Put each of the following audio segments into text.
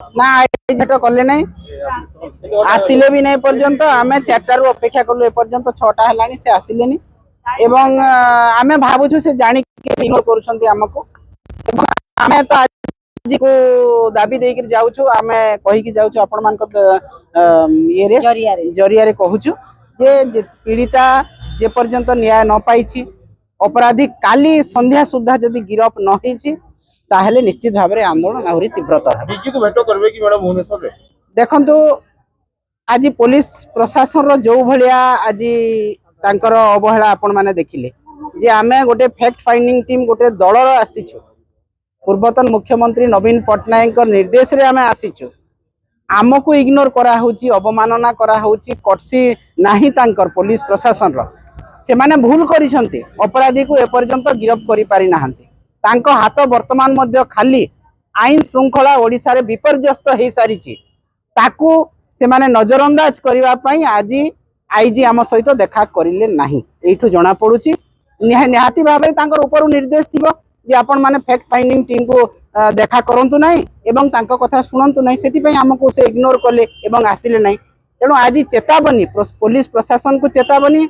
ना झेट कले ना आसिले भी नहीं पर्यंत आम 4टारू अपेक्षा कलु एपर्यंत 6टा है से आसिले एवं आम भावुँ से जाणिक इग्नोर करमको आम तो आज को दाबी देकर जाऊँ आम कहीकि जाऊँ आपण मान जरिया कहूँ जे पीड़िता जे पर्यंत न्याय न पाई अपराधी काली संध्या सुधा जदि गिरफ न होईछि ताहले निश्चित भाव में आंदोलन आहरी तीव्रतर देखंतु आज पुलिस प्रशासन रो जो भलिया आज तांकर अवहेला आपण माने देखिले जे आमे गोटे फैक्ट फाइंडिंग टीम गोटे दल आसीछु पूर्वतन मुख्यमंत्री नवीन पट्टनायक निर्देश रे आमे आसीछु आमको इग्नोर करा होची अवमानना करा होची कटसी नाही तांकर पुलिस प्रशासन रो से माने भूल करिसंती अपराधी को एपर्यंत गिरफ करि पारि नाहंती तांको हाथ वर्तमान मध्य खाली आईन श्रृंखला ओडिसा रे विपर्यस्त हे सारिछि ताकू से माने नजरअंदाज करिवा पई आज आईजी आम सहित देखा करिले नाही एठू जणा पडुछि निहाती भाबरे तांकर ऊपर निर्देश थिबो जे आपण माने फैक्ट फाइंडिंग टीम को देखा करंतु नाही एवं तांको कथा सुनंतु नाही सेति पई हमको से इग्नोर कले एवं आसिले नाही तेणु आज चेतावनी पुलिस प्रशासन को चेतावनी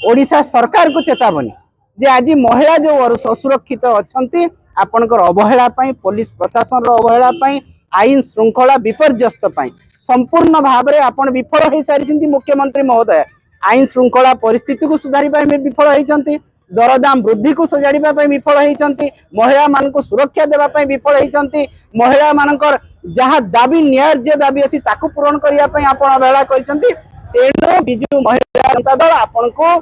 ओडिशा सरकार को चेतावनी जे आज महिला जो असुरक्षित अच्छा आपणकर अवहेला पुलिस प्रशासन अवहेला आईन श्रृंखला विपर्यस्त संपूर्ण भाव में आपण विफल हो सारी मुख्यमंत्री महोदय आईन श्रृंखला परिस्थिति को सुधारी विफल होती दरदाम वृद्धि को सजाड़ा विफल होती महिला मान सुरक्षा देवाई विफल होती महिला मानकर जहाँ दाबी न्याय दाबी अच्छी पूरण करने आप अवहेला तेणु विजु महिला जनता दल आपण को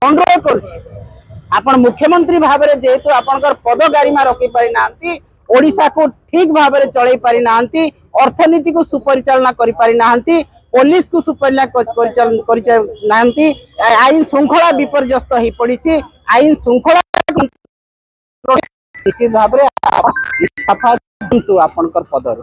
अनुरोध कर मुख्यमंत्री भाव में जेहेतु आपंकर पद गारिमा रखी पारि नांती ओडिशा को ठीक भाव में चलई पारि नांती अर्थनीति को सुपरिचालना करि पारि नांती पुलिस को सुपरिचालना करि नांती आईन श्रृंखला विपर्यस्त हो पड़ी आईन श्रृंखला निश्चित भाव में सफा आपंकर पदर।